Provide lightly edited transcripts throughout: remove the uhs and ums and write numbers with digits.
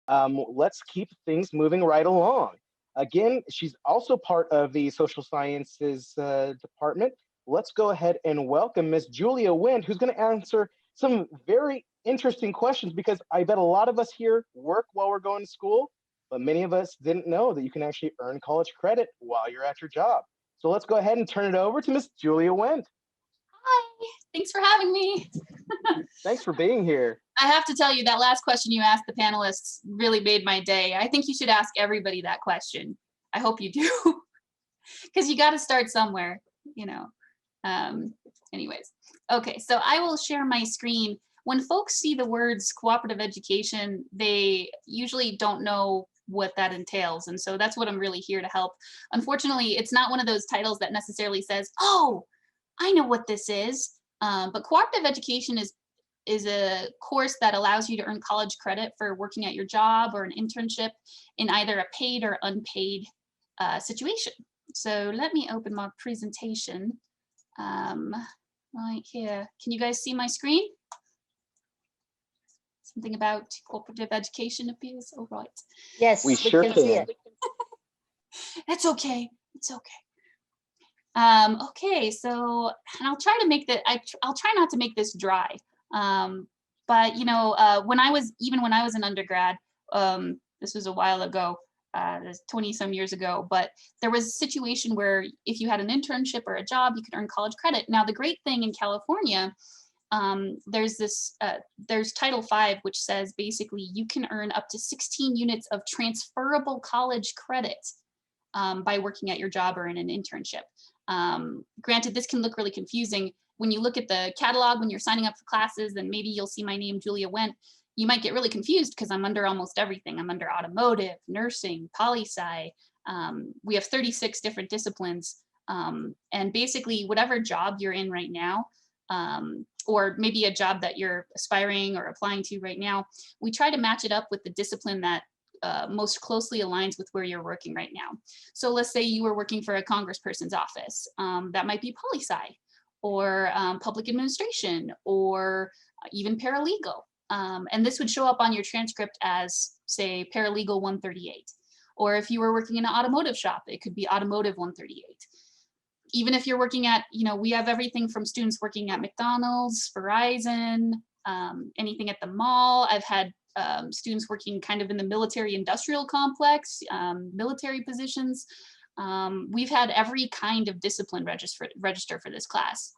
Let's keep things moving right along. Again, she's also part of the social sciences department. Let's go ahead and welcome Miss Julia Wendt, who's going to answer some very interesting questions because I bet a lot of us here work while we're going to school, but many of us didn't know that you can actually earn college credit while you're at your job. So let's go ahead and turn it over to Miss Julia Wendt. Hi, thanks for having me. Thanks for being here. I have to tell you, that last question you asked the panelists really made my day. I think you should ask everybody that question. I hope you do, because you got to start somewhere, you know. Anyways, okay, so I will share my screen. When folks see the words cooperative education, they usually don't know what that entails. And so that's what I'm really here to help. Unfortunately, it's not one of those titles that necessarily says, oh, I know what this is. But cooperative education is a course that allows you to earn college credit for working at your job or an internship in either a paid or unpaid situation. So let me open my presentation right here. Can you guys see my screen? Something about cooperative education appears. All right. Yes, we sure can see it. That's okay. It's okay. Okay, so and I'll try to make that. I'll try not to make this dry. But you know, when I was an undergrad, this was a while ago, 20 some years ago, but there was a situation where if you had an internship or a job, you could earn college credit. Now, the great thing in California, there's Title V, which says basically you can earn up to 16 units of transferable college credit by working at your job or in an internship. Granted, this can look really confusing. When you look at the catalog, when you're signing up for classes, and maybe you'll see my name, Julia Wendt, you might get really confused because I'm under almost everything. I'm under automotive, nursing, poli-sci. We have 36 different disciplines. And basically whatever job you're in right now, or maybe a job that you're aspiring or applying to right now, we try to match it up with the discipline that most closely aligns with where you're working right now. So let's say you were working for a congressperson's office. That might be poli-sci, or public administration, or even paralegal. And this would show up on your transcript as, say, paralegal 138. Or if you were working in an automotive shop, it could be automotive 138. Even if you're working at, you know, we have everything from students working at McDonald's, Verizon, anything at the mall. I've had students working kind of in the military industrial complex, military positions. We've had every kind of discipline register for this class.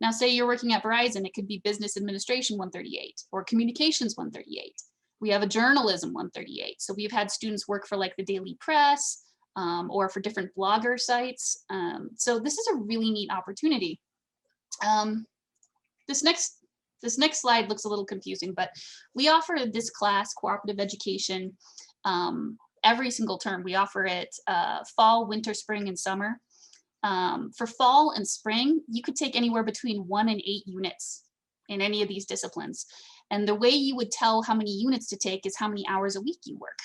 Now, say you're working at Verizon, it could be business administration 138 or communications 138. We have a journalism 138. So we've had students work for like the Daily Press or for different blogger sites. So this is a really neat opportunity. This next slide looks a little confusing, but we offer this class, Cooperative Education, every single term. We offer it fall, winter, spring, and summer. For fall and spring, you could take anywhere between 1 and 8 units in any of these disciplines. And the way you would tell how many units to take is how many hours a week you work.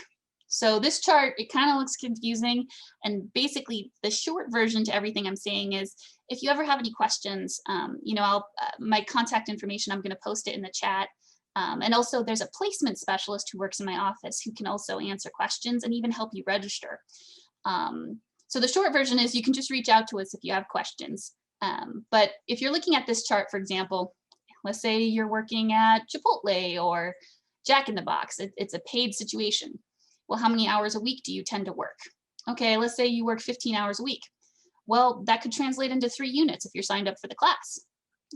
So this chart, it kind of looks confusing. And basically the short version to everything I'm saying is, if you ever have any questions, you know, my contact information, I'm going to post it in the chat. And also there's a placement specialist who works in my office who can also answer questions and even help you register. So the short version is you can just reach out to us if you have questions. But if you're looking at this chart, for example, let's say you're working at Chipotle or Jack in the Box, it's a paid situation. Well, how many hours a week do you tend to work? Okay, let's say you work 15 hours a week. Well, that could translate into 3 units if you're signed up for the class,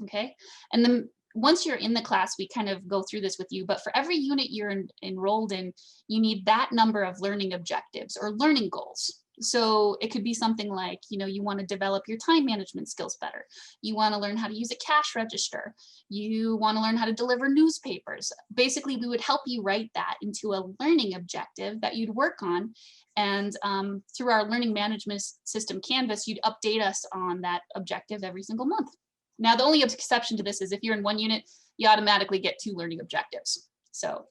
okay? And then once you're in the class, we kind of go through this with you, but for every unit you're enrolled in, you need that number of learning objectives or learning goals. So it could be something like, you know, you want to develop your time management skills better. You want to learn how to use a cash register. You want to learn how to deliver newspapers. Basically, we would help you write that into a learning objective that you'd work on. And through our learning management system, Canvas, you'd update us on that objective every single month. Now, the only exception to this is if you're in 1 unit, you automatically get 2 learning objectives. So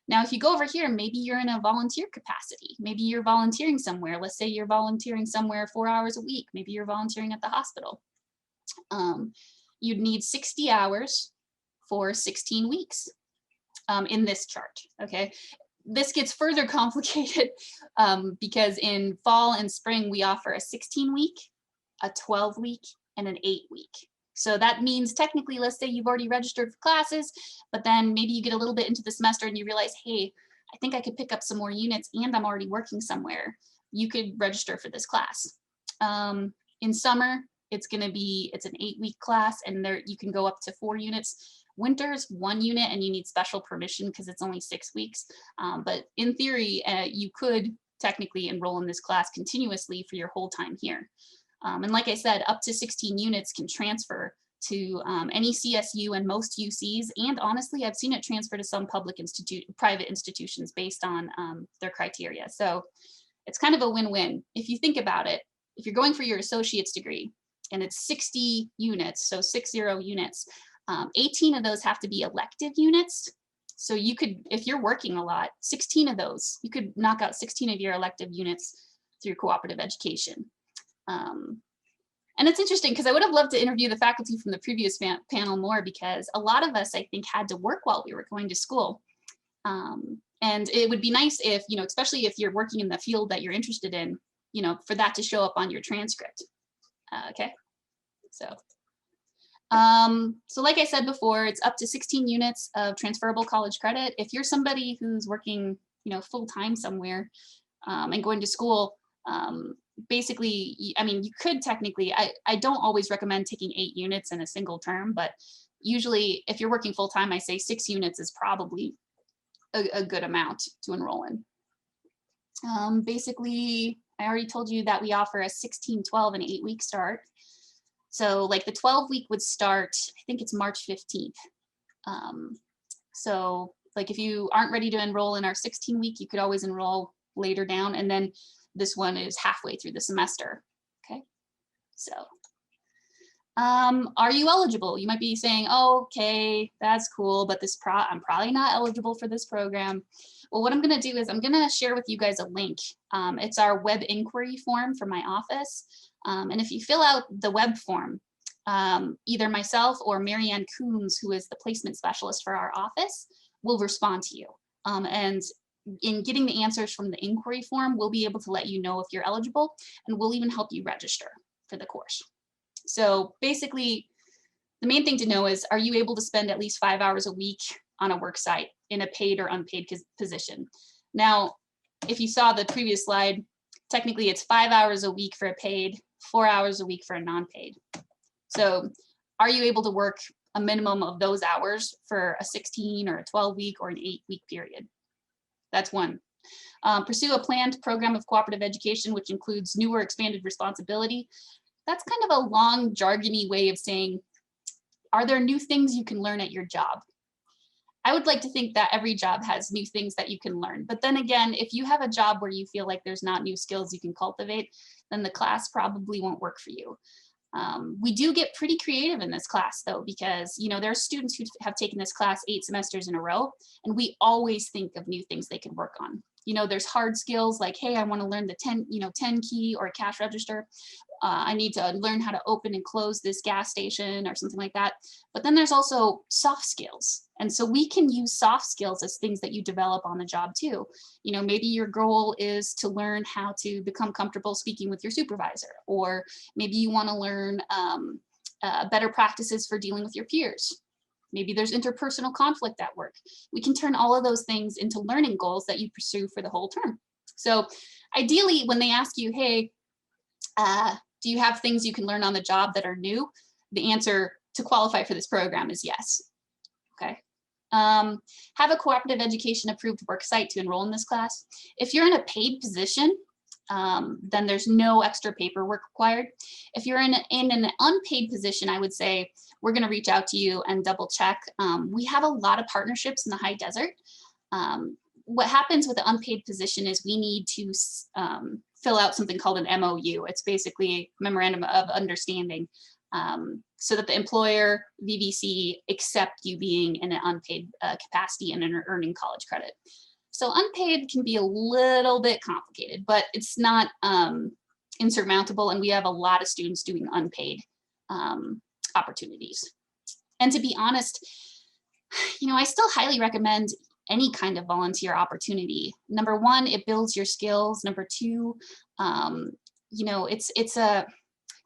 now, if you go over here, maybe you're in a volunteer capacity. Maybe you're volunteering somewhere. Let's say you're volunteering somewhere 4 hours a week. Maybe you're volunteering at the hospital. You'd need 60 hours for 16 weeks in this chart, okay? this gets further complicated because in fall and spring, we offer a 16-week, a 12-week, and an 8-week. So that means technically, let's say you've already registered for classes, but then maybe you get a little bit into the semester and you realize, hey, I think I could pick up some more units and I'm already working somewhere. You could register for this class. In summer, it's an 8-week class and there you can go up to 4 units. Winter's 1 unit and you need special permission because it's only 6 weeks. But in theory, you could technically enroll in this class continuously for your whole time here. And like I said, up to 16 units can transfer to any CSU and most UCs. And honestly, I've seen it transfer to some private institutions based on their criteria. So it's kind of a win-win. If you think about it, if you're going for your associate's degree and it's 60 units, so 60 units, 18 of those have to be elective units. So you could, if you're working a lot, 16 of those, you could knock out 16 of your elective units through cooperative education. And it's interesting because I would have loved to interview the faculty from the previous panel more because a lot of us, I think, had to work while we were going to school. And it would be nice if, especially if you're working in the field that you're interested in, for that to show up on your transcript. Okay, so like I said before, it's up to 16 units of transferable college credit. If you're somebody who's working, full-time somewhere and going to school, basically, you could technically, I don't always recommend taking 8 units in a single term, but usually if you're working full-time, I say 6 units is probably a good amount to enroll in. Basically, I already told you that we offer a 16, 12, and 8-week start. So like the 12-week would start, I think it's March 15th. So like if you aren't ready to enroll in our 16-week, you could always enroll later down. And then this one is halfway through the semester. Okay, so are you eligible? You might be saying, oh, okay, that's cool, but I'm probably not eligible for this program. Well, what I'm going to do is I'm going to share with you guys a link. It's our web inquiry form for my office. And if you fill out the web form, either myself or Marianne Coombs, who is the placement specialist for our office, will respond to you. And in getting the answers from the inquiry form, we'll be able to let you know if you're eligible, and we'll even help you register for the course. So basically, the main thing to know is, are you able to spend at least 5 hours a week on a work site in a paid or unpaid position? Now, if you saw the previous slide, technically it's 5 hours a week for a paid, 4 hours a week for a non-paid. So are you able to work a minimum of those hours for a 16 or a 12-week or an 8-week period? That's one. Pursue a planned program of cooperative education, which includes new or expanded responsibility. That's kind of a long, jargony way of saying, are there new things you can learn at your job? I would like to think that every job has new things that you can learn. But then again, if you have a job where you feel like there's not new skills you can cultivate, then the class probably won't work for you. We do get pretty creative in this class though, because there are students who have taken this class 8 semesters in a row, and we always think of new things they can work on. There's hard skills like, hey, I want to learn the 10 key or a cash register. I need to learn how to open and close this gas station or something like that. But then there's also soft skills. And so we can use soft skills as things that you develop on the job too. Maybe your goal is to learn how to become comfortable speaking with your supervisor, or maybe you want to learn better practices for dealing with your peers. Maybe there's interpersonal conflict at work. We can turn all of those things into learning goals that you pursue for the whole term. So ideally, when they ask you, hey, do you have things you can learn on the job that are new? The answer to qualify for this program is yes. Okay. Have a cooperative education approved work site to enroll in this class. If you're in a paid position, then there's no extra paperwork required. If you're in an unpaid position, I would say we're going to reach out to you and double check. We have a lot of partnerships in the high desert. What happens with the unpaid position is we need to fill out something called an MOU. It's basically a memorandum of understanding, so that the employer, VVC, accept you being in an unpaid capacity and earning college credit. So unpaid can be a little bit complicated, but it's not insurmountable, and we have a lot of students doing unpaid opportunities. And to be honest, I still highly recommend any kind of volunteer opportunity. Number one, it builds your skills. Number two, you know, it's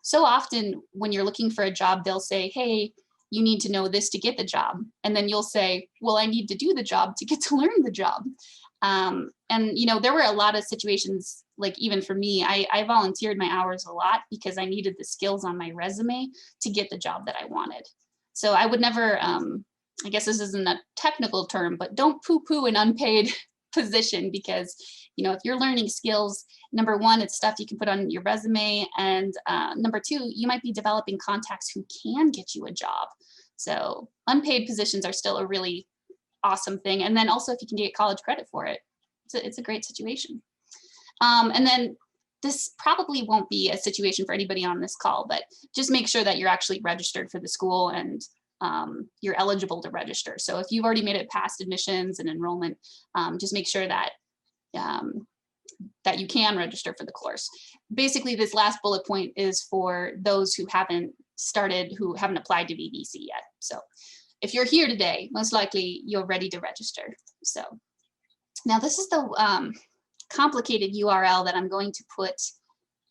so often when you're looking for a job, they'll say, hey, you need to know this to get the job. And then you'll say, well, I need to do the job to get to learn the job. And, you know, there were a lot of situations, like even for me, I volunteered my hours a lot because I needed the skills on my resume to get the job that I wanted. So I would never, I guess this isn't a technical term, but don't poo-poo an unpaid position because, you know, if you're learning skills, number one, it's stuff you can put on your resume. And number two, you might be developing contacts who can get you a job. So unpaid positions are still a really awesome thing. And then also if you can get college credit for it, it's a great situation. And then this probably won't be a situation for anybody on this call, but just make sure that you're actually registered for the school and you're eligible to register. So if you've already made it past admissions and enrollment, just make sure that that you can register for the course. Basically, this last bullet point is for those who haven't started, who haven't applied to VVC yet. So if you're here today, most likely you're ready to register. So now this is the complicated URL that I'm going to put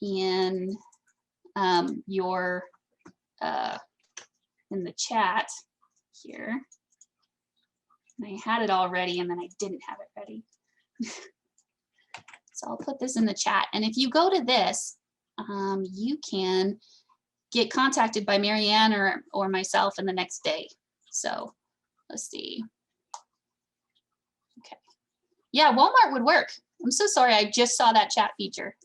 in your in the chat here. And I had it all ready and then I didn't have it ready. So I'll put this in the chat. And if you go to this, you can get contacted by Marianne or myself in the next day. So let's see. Okay. Yeah, Walmart would work. I'm so sorry, I just saw that chat feature.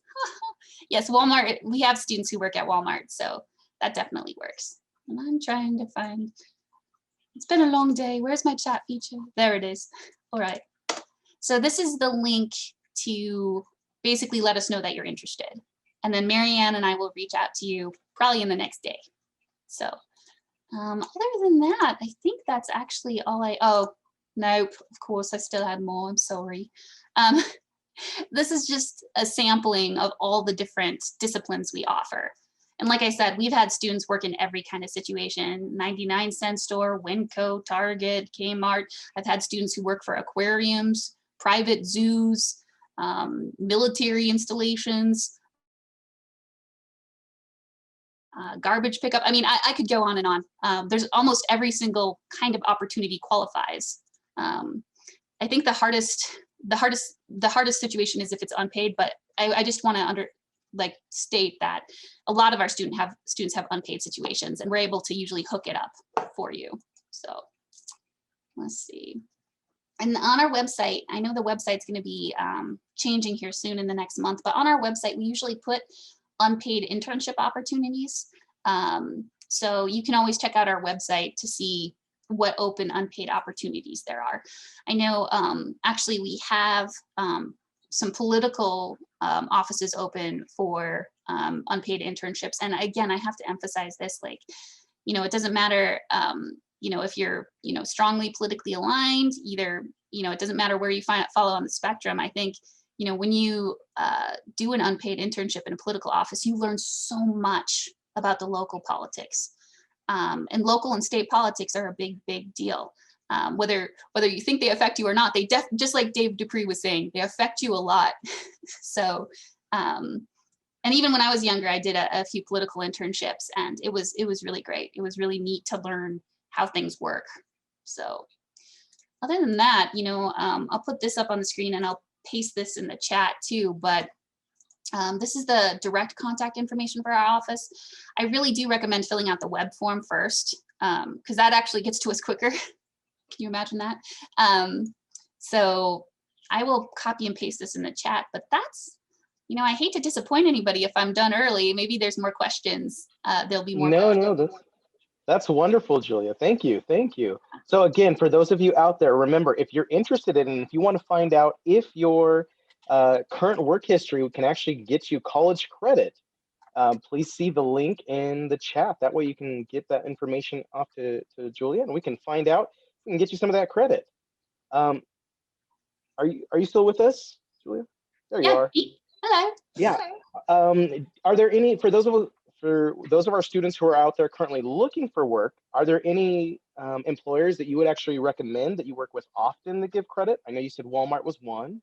Yes, Walmart, we have students who work at Walmart, so that definitely works. And I'm trying to find, it's been a long day. Where's my chat feature? There it is. All right. So this is the link to basically let us know that you're interested. And then Marianne and I will reach out to you probably in the next day. So other than that, I think that's actually all oh, nope, of course I still had more, I'm sorry. This is just a sampling of all the different disciplines we offer. And like I said, we've had students work in every kind of situation, 99-cent store, Winco, Target, Kmart. I've had students who work for aquariums, private zoos, military installations, garbage pickup. I mean, I could go on and on. There's almost every single kind of opportunity qualifies. I think the hardest situation is if it's unpaid, but I just want to state that a lot of our students have unpaid situations and we're able to usually hook it up for you. So let's see. And on our website, I know the website's going to be changing here soon in the next month, but on our website, we usually put unpaid internship opportunities. So you can always check out our website to see what open unpaid opportunities there are. I know actually we have some political offices open for unpaid internships. And again, I have to emphasize this, like, you know, it doesn't matter, you know, if you're, you know, strongly politically aligned, either, you know, it doesn't matter where you follow on the spectrum. I think, you know, when you do an unpaid internship in a political office, you learn so much about the local politics. And local and state politics are a big, big deal. Whether you think they affect you or not, they just like Dave Dupree was saying, they affect you a lot. So, and even when I was younger, I did a few political internships, and it was really great. It was really neat to learn how things work. So, other than that, you know, I'll put this up on the screen and I'll paste this in the chat too. But this is the direct contact information for our office. I really do recommend filling out the web form first, because that actually gets to us quicker. Can you imagine that? So I will copy and paste this in the chat, but that's, you know, I hate to disappoint anybody if I'm done early. Maybe there's more questions. There'll be more. No, that's wonderful, Julia. Thank you. Thank you. So again, for those of you out there, remember, if you're interested in, if you want to find out if your current work history can actually get you college credit, please see the link in the chat. That way you can get that information off to Julia, and we can find out, we can get you some of that credit. Are you still with us, Julia? There you are. Hello. Yeah. Are there any, for those of our students who are out there currently looking for work, are there any employers that you would actually recommend that you work with often that give credit? I know you said Walmart was one.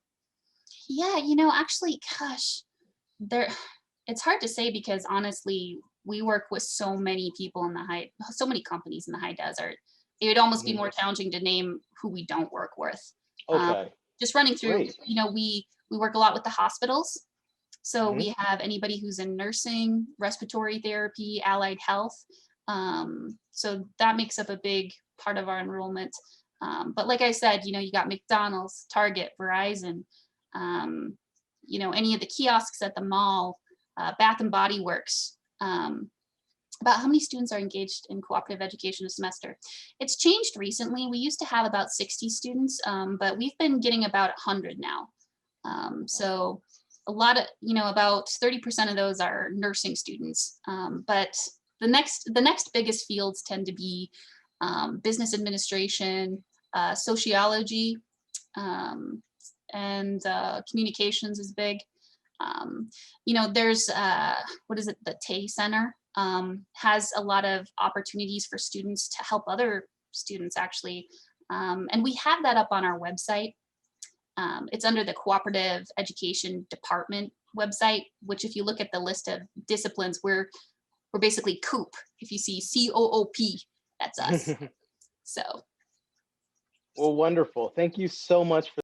Yeah, actually, gosh, there it's hard to say because honestly, we work with so many people in the so many companies in the high desert. It would almost be Mhm. more challenging to name who we don't work with. Um, Okay, just running through, great. we work a lot with the hospitals. So Hmm. we have anybody who's in nursing, respiratory therapy, allied health. So that makes up a big part of our enrollment. But like I said, you got McDonald's, Target, Verizon, um, any of the kiosks at the mall, Bath and Body Works. About how many students are engaged in cooperative education a semester? It's changed recently. We used to have about 60 students, but we've been getting about 100 now. So a lot of, about 30% of those are nursing students. But the next biggest fields tend to be business administration, sociology, um, and communications is big. There's what is it? The Tay Center has a lot of opportunities for students to help other students actually, and we have that up on our website. It's under the Cooperative Education Department website, which if you look at the list of disciplines, we're basically COOP. If you see COOP, that's us. So Well, wonderful. Thank you so much for